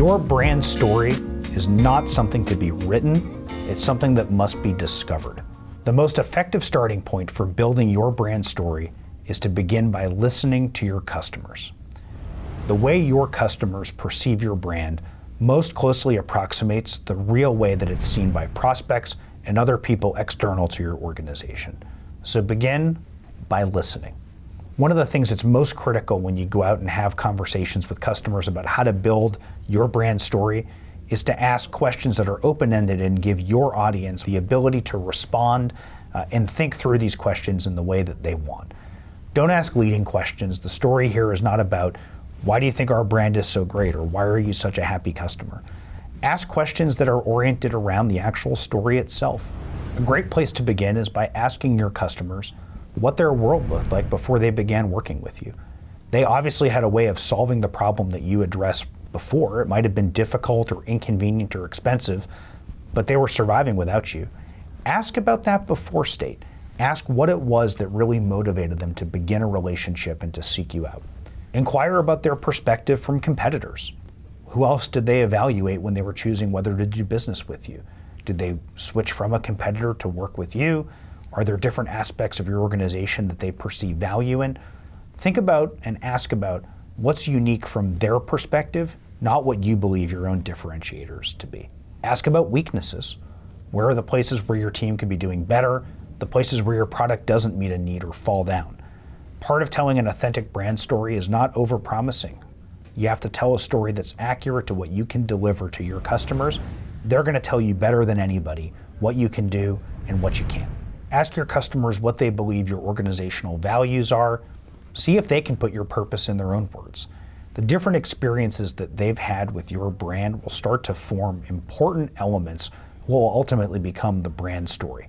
Your brand story is not something to be written, it's something that must be discovered. The most effective starting point for building your brand story is to begin by listening to your customers. The way your customers perceive your brand most closely approximates the real way that it's seen by prospects and other people external to your organization. So begin by listening. One of the things that's most critical when you go out and have conversations with customers about how to build your brand story is to ask questions that are open-ended and give your audience the ability to respond and think through these questions in the way that they want. Don't ask leading questions. The story here is not about why do you think our brand is so great or why are you such a happy customer? Ask questions that are oriented around the actual story itself. A great place to begin is by asking your customers what their world looked like before they began working with you. They obviously had a way of solving the problem that you addressed before. It might have been difficult or inconvenient or expensive, but they were surviving without you. Ask about that before state. Ask what it was that really motivated them to begin a relationship and to seek you out. Inquire about their perspective from competitors. Who else did they evaluate when they were choosing whether to do business with you? Did they switch from a competitor to work with you? Are there different aspects of your organization that they perceive value in? Think about and ask about what's unique from their perspective, not what you believe your own differentiators to be. Ask about weaknesses. Where are the places where your team could be doing better? The places where your product doesn't meet a need or fall down. Part of telling an authentic brand story is not over-promising. You have to tell a story that's accurate to what you can deliver to your customers. They're going to tell you better than anybody what you can do and what you can't. Ask your customers what they believe your organizational values are. See if they can put your purpose in their own words. The different experiences that they've had with your brand will start to form important elements that will ultimately become the brand story.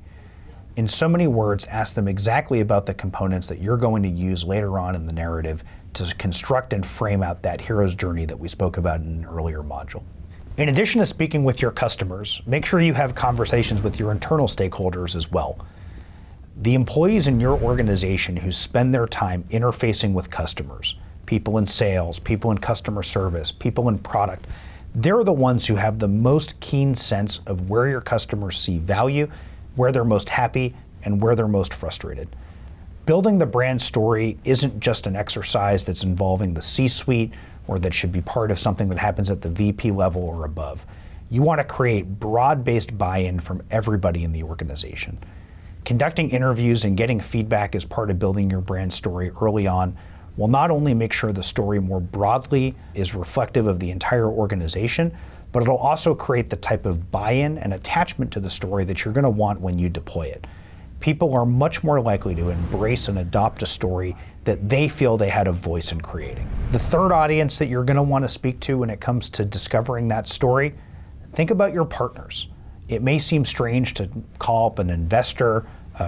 In so many words, ask them exactly about the components that you're going to use later on in the narrative to construct and frame out that hero's journey that we spoke about in an earlier module. In addition to speaking with your customers, make sure you have conversations with your internal stakeholders as well. The employees in your organization who spend their time interfacing with customers, people in sales, people in customer service, people in product, they're the ones who have the most keen sense of where your customers see value, where they're most happy, and where they're most frustrated. Building the brand story isn't just an exercise that's involving the C-suite or that should be part of something that happens at the VP level or above. You want to create broad-based buy-in from everybody in the organization. Conducting interviews and getting feedback as part of building your brand story early on will not only make sure the story more broadly is reflective of the entire organization, but it'll also create the type of buy-in and attachment to the story that you're going to want when you deploy it. People are much more likely to embrace and adopt a story that they feel they had a voice in creating. The third audience that you're going to want to speak to when it comes to discovering that story, think about your partners. It may seem strange to call up an investor,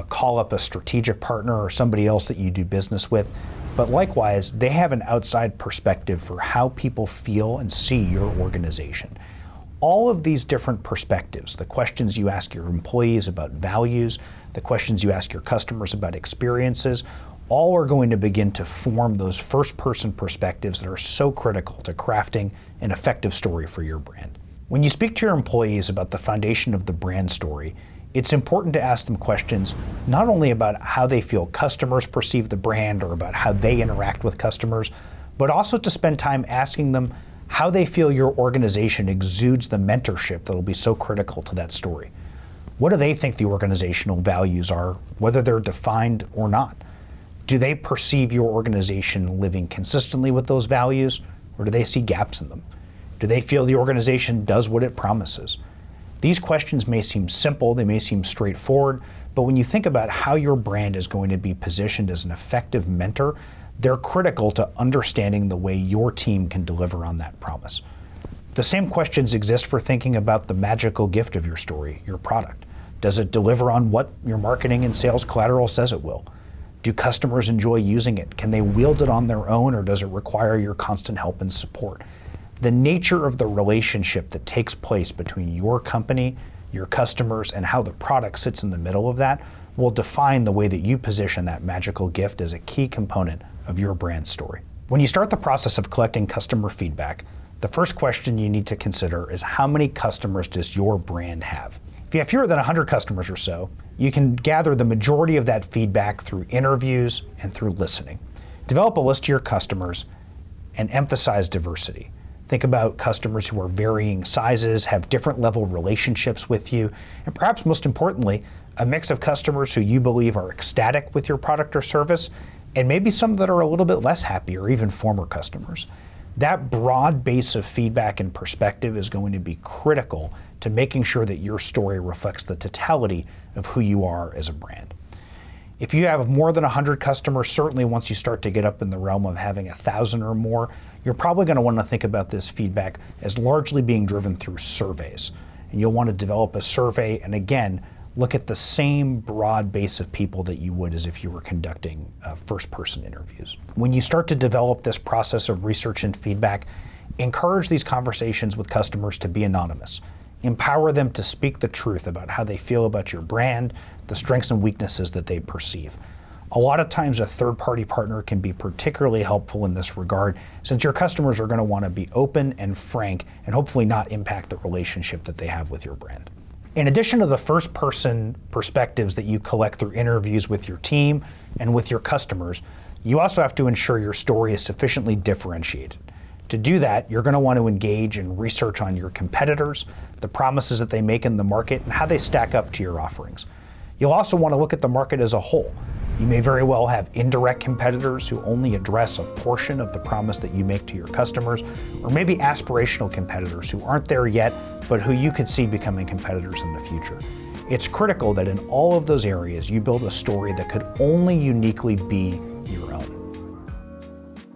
call up a strategic partner or somebody else that you do business with, but likewise, they have an outside perspective for how people feel and see your organization. All of these different perspectives, the questions you ask your employees about values, the questions you ask your customers about experiences, all are going to begin to form those first-person perspectives that are so critical to crafting an effective story for your brand. When you speak to your employees about the foundation of the brand story, it's important to ask them questions not only about how they feel customers perceive the brand or about how they interact with customers, but also to spend time asking them how they feel your organization exudes the mentorship that will be so critical to that story. What do they think the organizational values are, whether they're defined or not? Do they perceive your organization living consistently with those values, or do they see gaps in them? Do they feel the organization does what it promises? These questions may seem simple, they may seem straightforward, but when you think about how your brand is going to be positioned as an effective mentor, they're critical to understanding the way your team can deliver on that promise. The same questions exist for thinking about the magical gift of your story, your product. Does it deliver on what your marketing and sales collateral says it will? Do customers enjoy using it? Can they wield it on their own, or does it require your constant help and support? The nature of the relationship that takes place between your company, your customers, and how the product sits in the middle of that will define the way that you position that magical gift as a key component of your brand story. When you start the process of collecting customer feedback, The first question you need to consider is how many customers does your brand have? If you have fewer than 100 customers or so, you can gather the majority of that feedback through interviews and through listening. Develop a list of your customers and emphasize diversity. Think about customers who are varying sizes, have different level relationships with you, and perhaps most importantly, a mix of customers who you believe are ecstatic with your product or service, and maybe some that are a little bit less happy or even former customers. That broad base of feedback and perspective is going to be critical to making sure that your story reflects the totality of who you are as a brand. If you have more than 100 customers, certainly once you start to get up in the realm of having 1,000 or more, you're probably going to want to think about this feedback as largely being driven through surveys. And you'll want to develop a survey and again, look at the same broad base of people that you would as if you were conducting first-person interviews. When you start to develop this process of research and feedback, encourage these conversations with customers to be anonymous. Empower them to speak the truth about how they feel about your brand, the strengths and weaknesses that they perceive. A lot of times a third-party partner can be particularly helpful in this regard, since your customers are going to want to be open and frank and hopefully not impact the relationship that they have with your brand. In addition to the first-person perspectives that you collect through interviews with your team and with your customers, you also have to ensure your story is sufficiently differentiated. To do that, you're going to want to engage in research on your competitors, the promises that they make in the market, and how they stack up to your offerings. You'll also want to look at the market as a whole. You may very well have indirect competitors who only address a portion of the promise that you make to your customers, or maybe aspirational competitors who aren't there yet, but who you could see becoming competitors in the future. It's critical that in all of those areas, you build a story that could only uniquely be